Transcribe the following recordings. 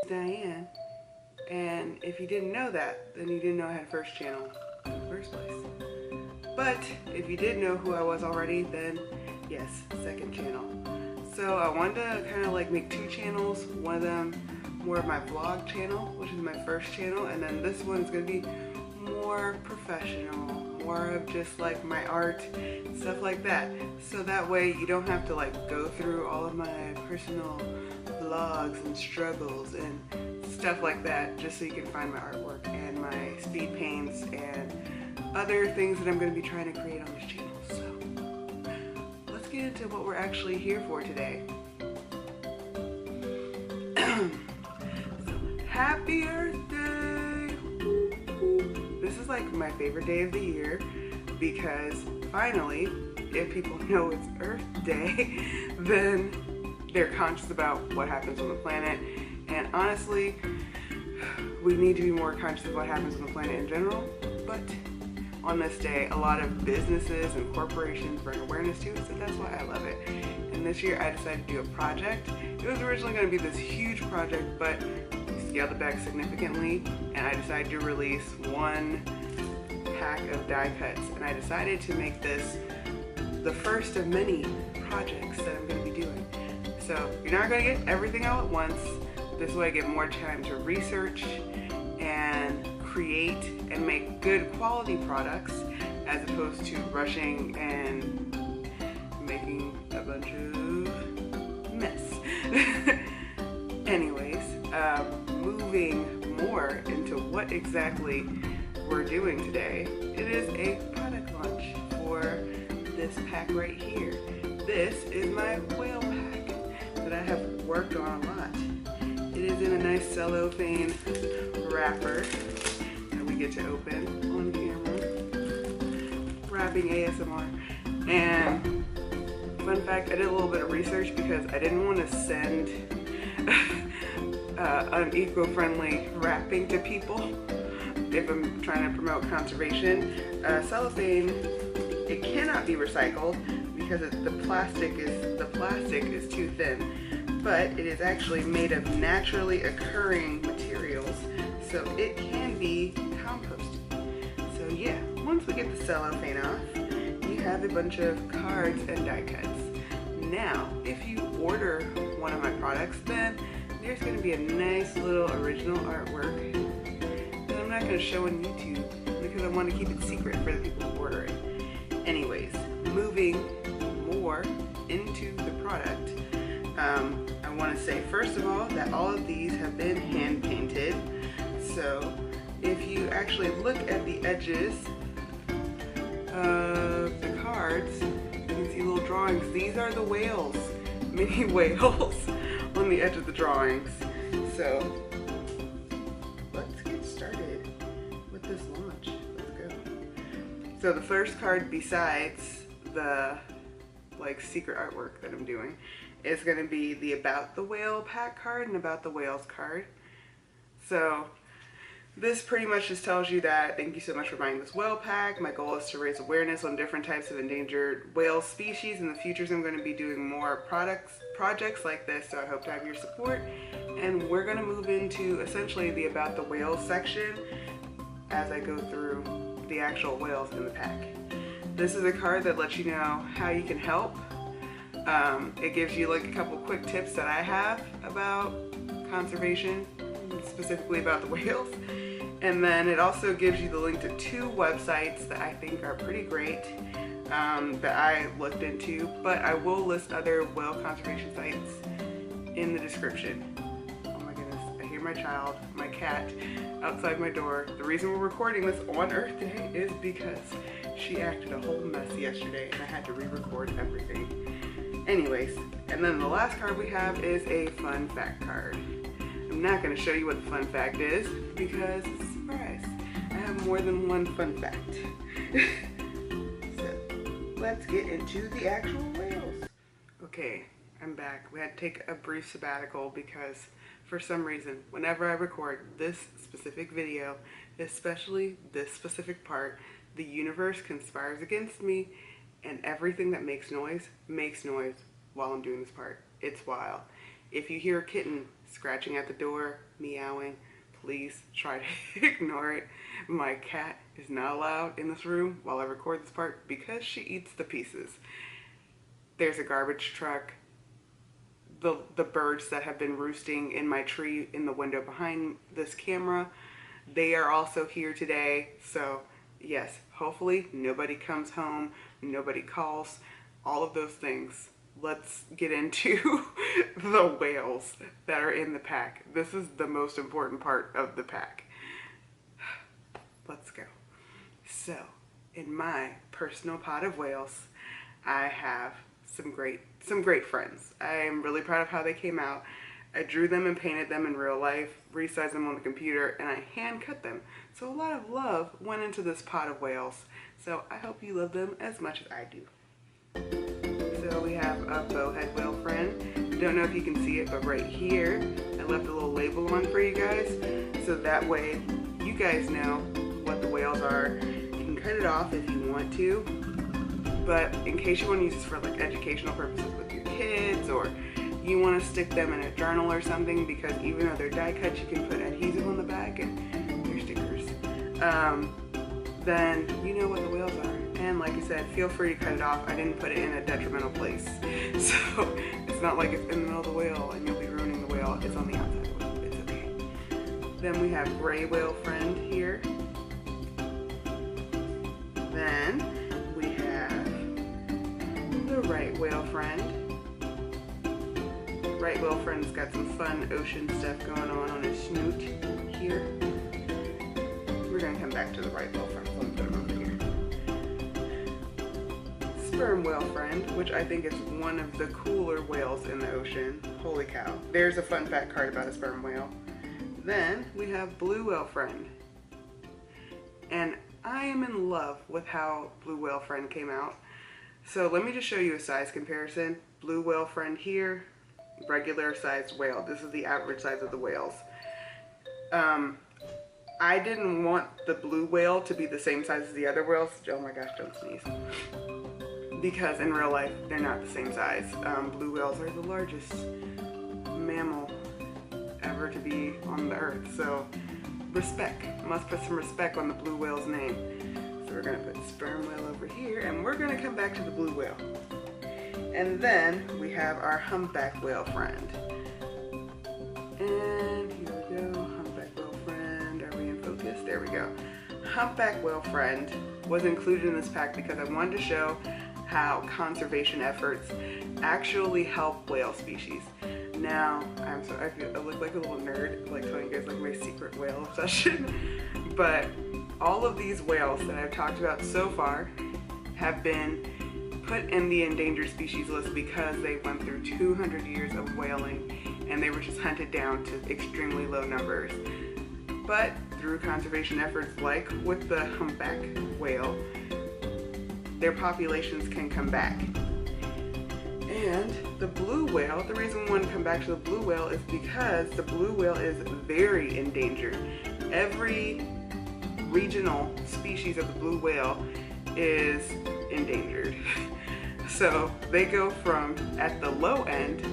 Diane, and if you didn't know that, then you didn't know I had a first channel in the first place. But if you did know who I was already, then yes, second channel. So I wanted to kind of like make two channels. One of them more of my vlog channel, which is my first channel, and then this one is going to be more professional, more of just like my art, stuff like that. So that way you don't have to like go through all of my personal vlogs and struggles and stuff like that, just so you can find my artwork and my speed paints and other things that I'm going to be trying to create on this channel. So let's get into what we're actually here for today. So, happy Earth Day! This is like my favorite day of the year because finally, if people know it's Earth Day, then they're conscious about what happens on the planet. And honestly, we need to be more conscious of what happens on the planet in general, but on this day, a lot of businesses and corporations bring awareness to it, so that's why I love it. And this year I decided to do a project. It was originally going to be this huge project, but we scaled it back significantly, and I decided to release one pack of die cuts, and I decided to make this the first of many projects that I'm going to be doing. So you're not going to get everything all at once. This way I get more time to research and create and make good quality products as opposed to rushing and making a bunch of mess. Anyways, moving more into what exactly we're doing today, it is a product launch for this pack right here. This is my whale pack that I have worked on a lot. It is in a nice cellophane wrapper that we get to open on camera. Wrapping ASMR. And fun fact, I did a little bit of research because I didn't want to send uneco-friendly wrapping to people if I'm trying to promote conservation. Cellophane, it cannot be recycled because the plastic is too thin, but it is actually made of naturally occurring materials, so it can be composted. So yeah, once we get the cellophane off, you have a bunch of cards and die cuts. Now, if you order one of my products, then there's going to be a nice little original artwork that I'm not going to show on YouTube because I want to keep it secret for the people who order it. Anyways, moving more into the product, I want to say first of all that all of these have been hand painted. So if you actually look at the edges of the cards, you can see little drawings. These are the whales, mini whales on the edge of the drawings. So let's get started with this launch. Let's go. So the first card, besides the like secret artwork that I'm doing, is going to be the About the Whale pack card and About the Whales card. So this pretty much just tells you that thank you so much for buying this whale pack. My goal is to raise awareness on different types of endangered whale species. In the future, I'm going to be doing more projects like this, so I hope to have your support. And we're going to move into essentially the About the Whales section as I go through the actual whales in the pack. This is a card that lets you know how you can help. It gives you like a couple quick tips that I have about conservation, specifically about the whales. And then it also gives you the link to two websites that I think are pretty great that I looked into, but I will list other whale conservation sites in the description. Oh my goodness, I hear my child, my cat, outside my door. The reason we're recording this on Earth Day is because she acted a whole mess yesterday and I had to re-record everything. Anyways, and then the last card we have is a fun fact card. I'm not going to show you what the fun fact is because it's a surprise. I have more than one fun fact. So let's get into the actual whales. Okay, I'm back. We had to take a brief sabbatical because for some reason, whenever I record this specific video, especially this specific part, the universe conspires against me, and everything that makes noise while I'm doing this part. It's wild. If you hear a kitten scratching at the door, meowing, please try to ignore it. My cat is not allowed in this room while I record this part because she eats the pieces. There's a garbage truck. The birds that have been roosting in my tree in the window behind this camera, they are also here today. So yes, hopefully nobody comes home, nobody calls, all of those things. Let's get into the whales that are in the pack. This is the most important part of the pack. Let's go. So, in my personal pot of whales, I have some great friends. I am really proud of how they came out. I drew them and painted them in real life, resized them on the computer, and I hand cut them. So a lot of love went into this pot of whales. So I hope you love them as much as I do. So we have a bowhead whale friend. I don't know if you can see it, but right here, I left a little label on for you guys. So that way you guys know what the whales are. You can cut it off if you want to. But in case you want to use this for like educational purposes with your kids, or you want to stick them in a journal or something, because even though they're die cuts, you can put adhesive on the back and they're stickers. Then you know what the whales are. And like I said, feel free to cut it off. I didn't put it in a detrimental place. So it's not like it's in the middle of the whale and you'll be ruining the whale. It's on the outside of the whale. It's okay. Then we have gray whale friend here. Then we have the right whale friend. Right whale friend's got some fun ocean stuff going on his snoot here. We're gonna come back to the right whale friend. Let me put him over here. Sperm whale friend, which I think is one of the cooler whales in the ocean. Holy cow. There's a fun fact card about a sperm whale. Then we have blue whale friend. And I am in love with how blue whale friend came out. So let me just show you a size comparison. Blue whale friend here, regular sized whale. This is the average size of the whales. I didn't want the blue whale to be the same size as the other whales. Oh my gosh, don't sneeze. Because in real life, they're not the same size. Blue whales are the largest mammal ever to be on the earth. So respect, must put some respect on the blue whale's name. So we're gonna put sperm whale over here, and we're gonna come back to the blue whale. And then we have our humpback whale friend. And here we go, humpback whale friend. Are we in focus? There we go. Humpback whale friend was included in this pack because I wanted to show how conservation efforts actually help whale species. Now, I look like a little nerd, like telling you guys like my secret whale obsession. But all of these whales that I've talked about so far have been put in the endangered species list because they went through 200 years of whaling and they were just hunted down to extremely low numbers. But through conservation efforts like with the humpback whale, their populations can come back. And the blue whale, the reason we want to come back to the blue whale is because the blue whale is very endangered. Every regional species of the blue whale is endangered. So they go from, at the low end,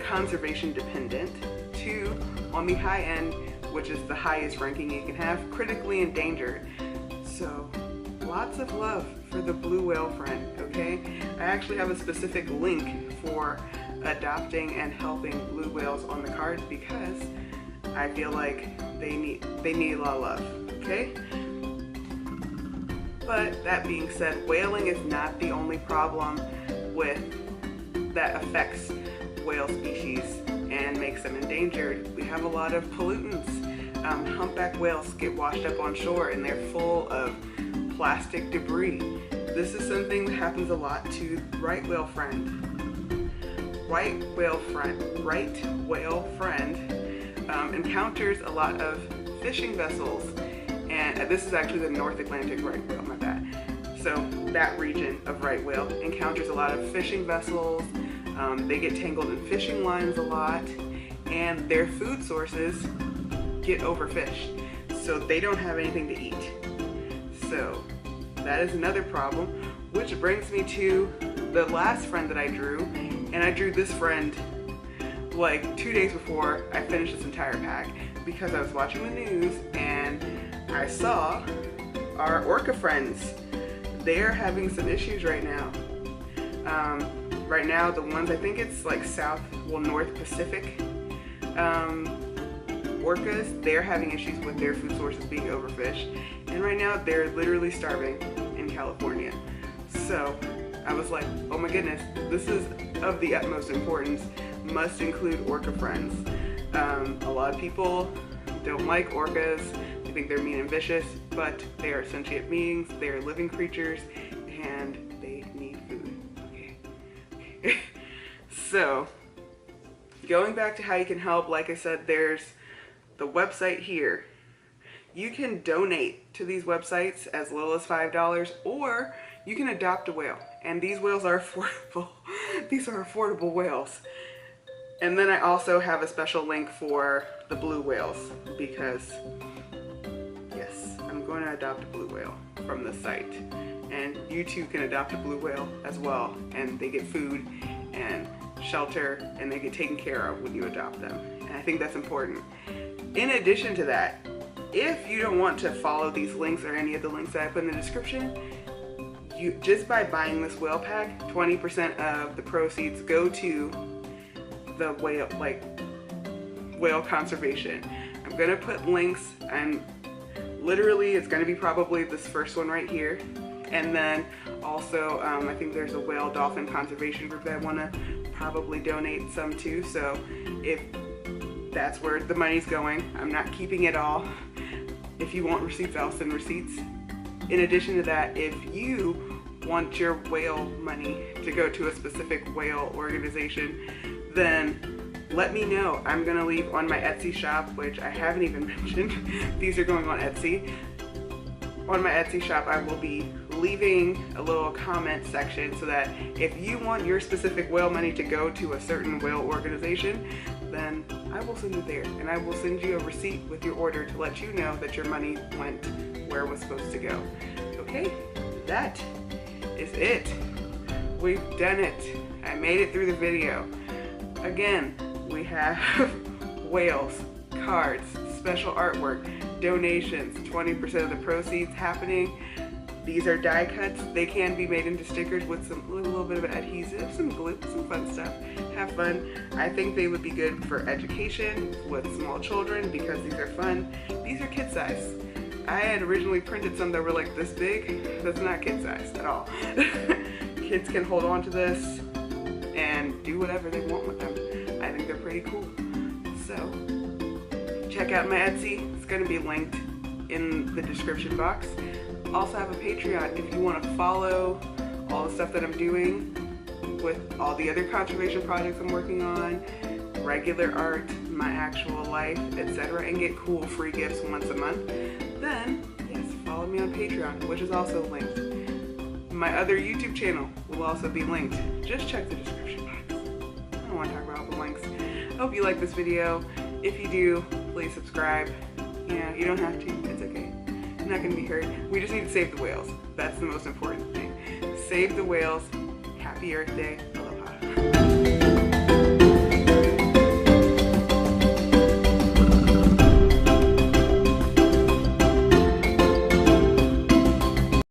conservation dependent, to, on the high end, which is the highest ranking you can have, critically endangered. So lots of love for the blue whale friend, okay? I actually have a specific link for adopting and helping blue whales on the card because I feel like they need a lot of love, okay? But that being said, whaling is not the only problem that affects whale species and makes them endangered. We have a lot of pollutants. Humpback whales get washed up on shore and they're full of plastic debris. This is something that happens a lot to right whale friend. Right whale friend encounters a lot of fishing vessels, and this is actually the North Atlantic right whale, my bad. So that region of right whale encounters a lot of fishing vessels. They get tangled in fishing lines a lot, and their food sources get overfished, so they don't have anything to eat. So that is another problem, which brings me to the last friend that I drew, and I drew this friend like 2 days before I finished this entire pack because I was watching the news and I saw our orca friends. They're having some issues right now. Right now, the ones, I think it's like North Pacific orcas, they're having issues with their food sources being overfished. And right now, they're literally starving in California. So I was like, oh my goodness, this is of the utmost importance. Must include orca friends. A lot of people don't like orcas. They think they're mean and vicious, but they are sentient beings. They are living creatures, and they need food. Okay. So, going back to how you can help, like I said, there's the website here. You can donate to these websites as little as $5, or you can adopt a whale. And these whales are affordable. These are affordable whales. And then I also have a special link for the blue whales because, yes, I'm going to adopt a blue whale from this site. And you too can adopt a blue whale as well. And they get food and shelter, and they get taken care of when you adopt them. And I think that's important. In addition to that, if you don't want to follow these links or any of the links that I put in the description, you just by buying this whale pack, 20% of the proceeds go to the whale conservation. I'm gonna put links, and literally it's gonna be probably this first one right here, and then also I think there's a whale dolphin conservation group that I want to probably donate some to. So if that's where the money's going, I'm not keeping it all. If you want receipts, I'll send receipts. In addition to that, if you want your whale money to go to a specific whale organization, then let me know. I'm gonna leave on my Etsy shop, which I haven't even mentioned. These are going on Etsy. On my Etsy shop, I will be leaving a little comment section so that if you want your specific whale money to go to a certain whale organization, then I will send it there. And I will send you a receipt with your order to let you know that your money went where it was supposed to go. Okay, that is it. We've done it. I made it through the video. Again, we have whales, cards, special artwork, donations, 20% of the proceeds happening. These are die cuts. They can be made into stickers with a little bit of adhesive, some glue, some fun stuff. Have fun. I think they would be good for education with small children because these are fun. These are kid size. I had originally printed some that were like this big. That's not kid size at all. Kids can hold on to this and do whatever they want with them. I think they're pretty cool. So check out my Etsy. It's going to be linked in the description box. Also have a Patreon if you want to follow all the stuff that I'm doing with all the other conservation projects I'm working on, regular art, my actual life, etc., and get cool free gifts once a month. Then, yes, follow me on Patreon, which is also linked. My other YouTube channel will also be linked. Just check the description box. I don't want to talk about all the links. I hope you like this video. If you do, please subscribe. Yeah, you don't have to. It's okay. It's not going to be hurt. We just need to save the whales. That's the most important thing. Save the whales. Happy Earth Day. Aloha.